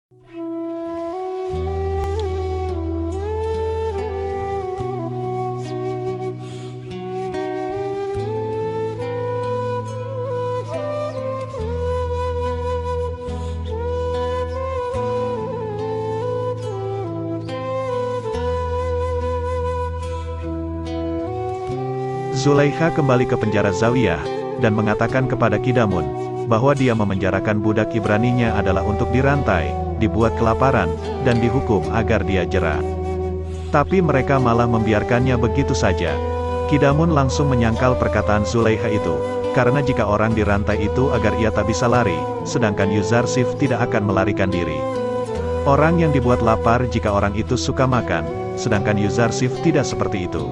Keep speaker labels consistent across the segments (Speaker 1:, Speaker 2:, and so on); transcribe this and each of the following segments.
Speaker 1: Zulaikha kembali ke penjara Zawiyah, dan mengatakan kepada Kidamun, bahwa dia memenjarakan budak Ibraninya adalah untuk dirantai, dibuat kelaparan, dan dihukum agar dia jera. Tapi mereka malah membiarkannya begitu saja. Kidamun langsung menyangkal perkataan Zulaikha itu, karena jika orang dirantai itu agar ia tak bisa lari, sedangkan Yuzarsif tidak akan melarikan diri. Orang yang dibuat lapar jika orang itu suka makan, sedangkan Yuzarsif tidak seperti itu.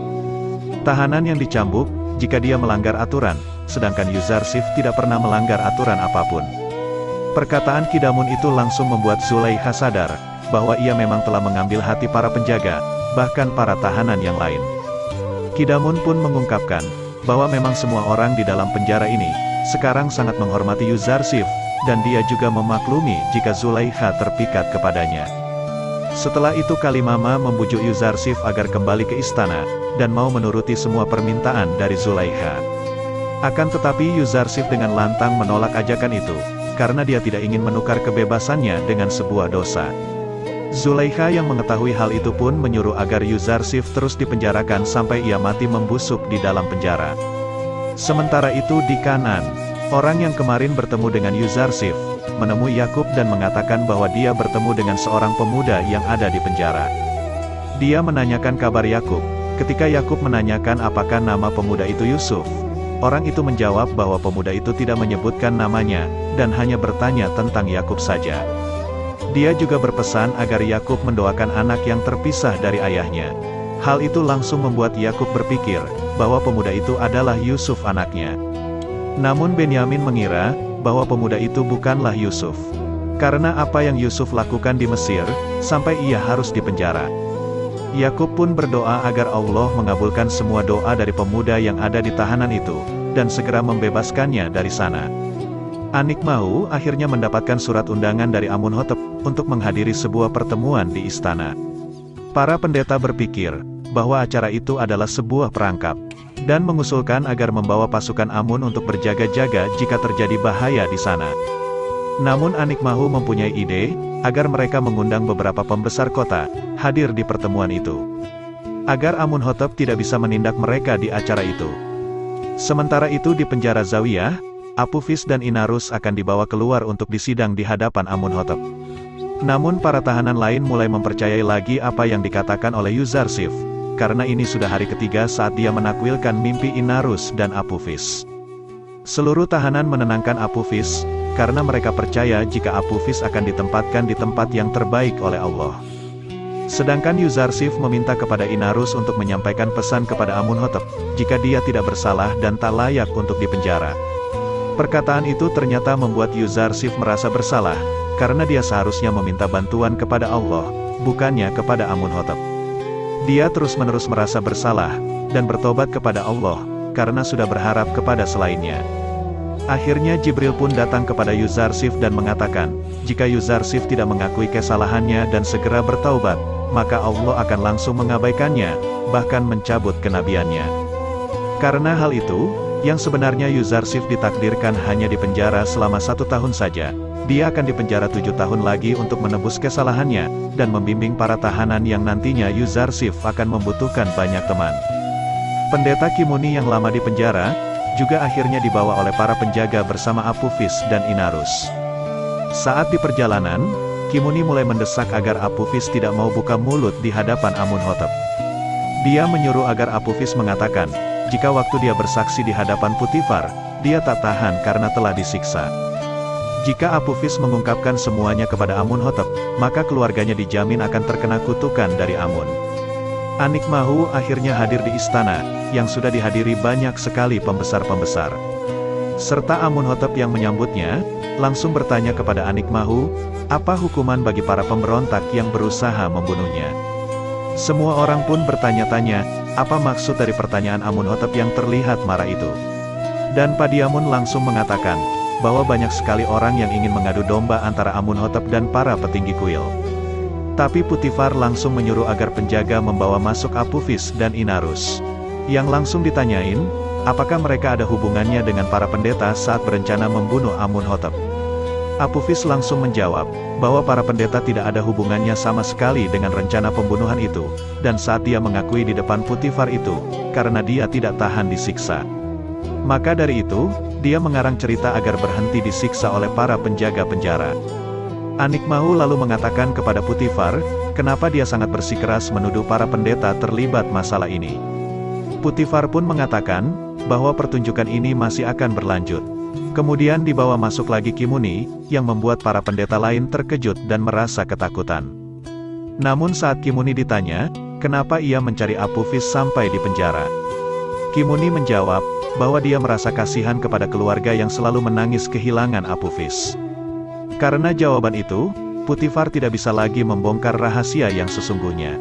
Speaker 1: Tahanan yang dicambuk, jika dia melanggar aturan, sedangkan Yuzarsif tidak pernah melanggar aturan apapun. Perkataan Kidamun itu langsung membuat Zulaikha sadar, bahwa ia memang telah mengambil hati para penjaga, bahkan para tahanan yang lain. Kidamun pun mengungkapkan, bahwa memang semua orang di dalam penjara ini, sekarang sangat menghormati Yuzarsif, dan dia juga memaklumi jika Zulaikha terpikat kepadanya. Setelah itu Kalimama membujuk Yuzarsif agar kembali ke istana, dan mau menuruti semua permintaan dari Zulaikha. Akan tetapi Yuzarsif dengan lantang menolak ajakan itu, karena dia tidak ingin menukar kebebasannya dengan sebuah dosa. Zulaikha yang mengetahui hal itu pun menyuruh agar Yuzarsif terus dipenjarakan sampai ia mati membusuk di dalam penjara. Sementara itu di Kanan, orang yang kemarin bertemu dengan Yuzarsif, menemui Yakub dan mengatakan bahwa dia bertemu dengan seorang pemuda yang ada di penjara. Dia menanyakan kabar Yakub. Ketika Yakub menanyakan apakah nama pemuda itu Yusuf, orang itu menjawab bahwa pemuda itu tidak menyebutkan namanya, dan hanya bertanya tentang Yakub saja. Dia juga berpesan agar Yakub mendoakan anak yang terpisah dari ayahnya. Hal itu langsung membuat Yakub berpikir, bahwa pemuda itu adalah Yusuf anaknya. Namun Benyamin mengira, bahwa pemuda itu bukanlah Yusuf. Karena apa yang Yusuf lakukan di Mesir, sampai ia harus dipenjara. Yakub pun berdoa agar Allah mengabulkan semua doa dari pemuda yang ada di tahanan itu, dan segera membebaskannya dari sana. Anikmahu akhirnya mendapatkan surat undangan dari Amunhotep, untuk menghadiri sebuah pertemuan di istana. Para pendeta berpikir, bahwa acara itu adalah sebuah perangkap, dan mengusulkan agar membawa pasukan Amun untuk berjaga-jaga jika terjadi bahaya di sana. Namun Anikmahu mempunyai ide, agar mereka mengundang beberapa pembesar kota, hadir di pertemuan itu. Agar Amunhotep tidak bisa menindak mereka di acara itu. Sementara itu di penjara Zawiyah, Apufis dan Inarus akan dibawa keluar untuk disidang di hadapan Amunhotep. Namun para tahanan lain mulai mempercayai lagi apa yang dikatakan oleh Yuzarsif, karena ini sudah hari ketiga saat dia menakwilkan mimpi Inarus dan Apufis. Seluruh tahanan menenangkan Apufis, karena mereka percaya jika Apufis akan ditempatkan di tempat yang terbaik oleh Allah. Sedangkan Yuzarsif meminta kepada Inarus untuk menyampaikan pesan kepada Amunhotep, jika dia tidak bersalah dan tak layak untuk dipenjara. Perkataan itu ternyata membuat Yuzarsif merasa bersalah, karena dia seharusnya meminta bantuan kepada Allah, bukannya kepada Amunhotep. Dia terus-menerus merasa bersalah, dan bertobat kepada Allah, karena sudah berharap kepada selainnya. Akhirnya Jibril pun datang kepada Yuzarsif dan mengatakan, jika Yuzarsif tidak mengakui kesalahannya dan segera bertaubat, maka Allah akan langsung mengabaikannya, bahkan mencabut kenabiannya. Karena hal itu, yang sebenarnya Yuzarsif ditakdirkan hanya dipenjara selama 1 tahun saja, dia akan dipenjara 7 tahun lagi untuk menebus kesalahannya, dan membimbing para tahanan yang nantinya Yuzarsif akan membutuhkan banyak teman. Pendeta Kimuni yang lama di penjara, juga akhirnya dibawa oleh para penjaga bersama Apufis dan Inarus. Saat di perjalanan, Kimuni mulai mendesak agar Apufis tidak mau buka mulut di hadapan Amunhotep. Dia menyuruh agar Apufis mengatakan, jika waktu dia bersaksi di hadapan Putifar, dia tak tahan karena telah disiksa. Jika Apufis mengungkapkan semuanya kepada Amunhotep, maka keluarganya dijamin akan terkena kutukan dari Amun. Anikmahu akhirnya hadir di istana, yang sudah dihadiri banyak sekali pembesar-pembesar. Serta Amunhotep yang menyambutnya, langsung bertanya kepada Anikmahu, apa hukuman bagi para pemberontak yang berusaha membunuhnya. Semua orang pun bertanya-tanya, apa maksud dari pertanyaan Amunhotep yang terlihat marah itu. Dan Padiamun langsung mengatakan, bahwa banyak sekali orang yang ingin mengadu domba antara Amunhotep dan para petinggi kuil. Tapi Putifar langsung menyuruh agar penjaga membawa masuk Apophis dan Inarus. Yang langsung ditanyain, apakah mereka ada hubungannya dengan para pendeta saat berencana membunuh Amunhotep. Apophis langsung menjawab, bahwa para pendeta tidak ada hubungannya sama sekali dengan rencana pembunuhan itu, dan saat dia mengakui di depan Putifar itu, karena dia tidak tahan disiksa. Maka dari itu, dia mengarang cerita agar berhenti disiksa oleh para penjaga penjara. Anikmahu lalu mengatakan kepada Putifar, kenapa dia sangat bersikeras menuduh para pendeta terlibat masalah ini. Putifar pun mengatakan, bahwa pertunjukan ini masih akan berlanjut. Kemudian dibawa masuk lagi Kimuni, yang membuat para pendeta lain terkejut dan merasa ketakutan. Namun saat Kimuni ditanya, kenapa ia mencari Apophis sampai di penjara. Kimuni menjawab, bahwa dia merasa kasihan kepada keluarga yang selalu menangis kehilangan Apophis. Karena jawaban itu, Putifar tidak bisa lagi membongkar rahasia yang sesungguhnya.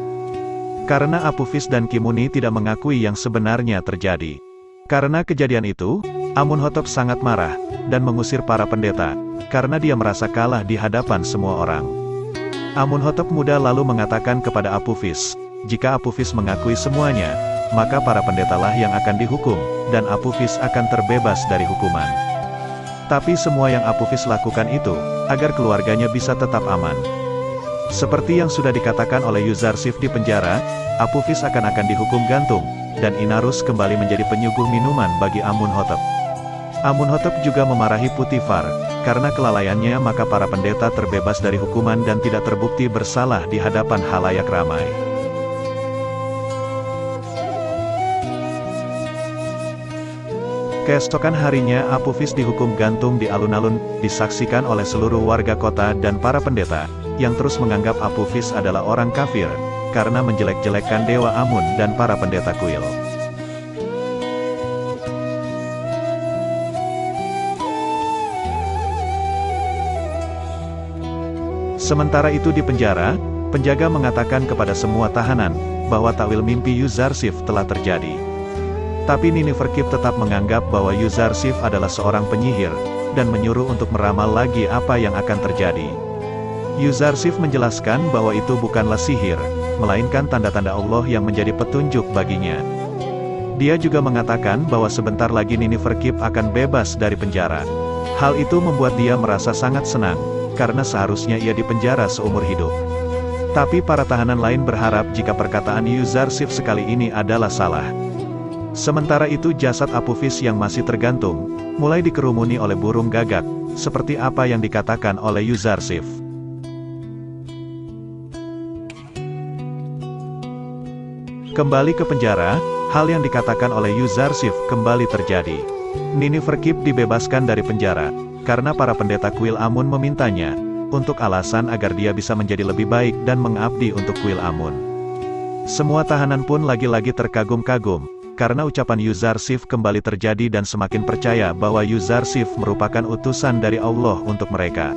Speaker 1: Karena Apophis dan Kimuni tidak mengakui yang sebenarnya terjadi. Karena kejadian itu, Amunhotep sangat marah, dan mengusir para pendeta, karena dia merasa kalah di hadapan semua orang. Amunhotep muda lalu mengatakan kepada Apophis, jika Apophis mengakui semuanya, maka para pendetalah yang akan dihukum, dan Apophis akan terbebas dari hukuman. Tapi semua yang Apophis lakukan itu, agar keluarganya bisa tetap aman. Seperti yang sudah dikatakan oleh Yuzarsif di penjara, Apophis akan dihukum gantung, dan Inarus kembali menjadi penyuguh minuman bagi Amunhotep. Amunhotep juga memarahi Putifar, karena kelalaiannya maka para pendeta terbebas dari hukuman dan tidak terbukti bersalah di hadapan halayak ramai. Keesokan harinya Apophis dihukum gantung di alun-alun, disaksikan oleh seluruh warga kota dan para pendeta, yang terus menganggap Apophis adalah orang kafir, karena menjelek-jelekkan Dewa Amun dan para pendeta kuil. Sementara itu di penjara, penjaga mengatakan kepada semua tahanan, bahwa takwil mimpi Yuzarsif telah terjadi. Tapi Nineferkip tetap menganggap bahwa Yuzarsif adalah seorang penyihir, dan menyuruh untuk meramal lagi apa yang akan terjadi. Yuzarsif menjelaskan bahwa itu bukanlah sihir, melainkan tanda-tanda Allah yang menjadi petunjuk baginya. Dia juga mengatakan bahwa sebentar lagi Nineferkip akan bebas dari penjara. Hal itu membuat dia merasa sangat senang, karena seharusnya ia dipenjara seumur hidup. Tapi para tahanan lain berharap jika perkataan Yuzarsif sekali ini adalah salah. Sementara itu jasad Apophis yang masih tergantung, mulai dikerumuni oleh burung gagak, seperti apa yang dikatakan oleh Yuzarsif. Kembali ke penjara, hal yang dikatakan oleh Yuzarsif kembali terjadi. Nineferkip dibebaskan dari penjara, karena para pendeta kuil Amun memintanya, untuk alasan agar dia bisa menjadi lebih baik dan mengabdi untuk kuil Amun. Semua tahanan pun lagi-lagi terkagum-kagum, karena ucapan Yuzarsif kembali terjadi dan semakin percaya bahwa Yuzarsif merupakan utusan dari Allah untuk mereka.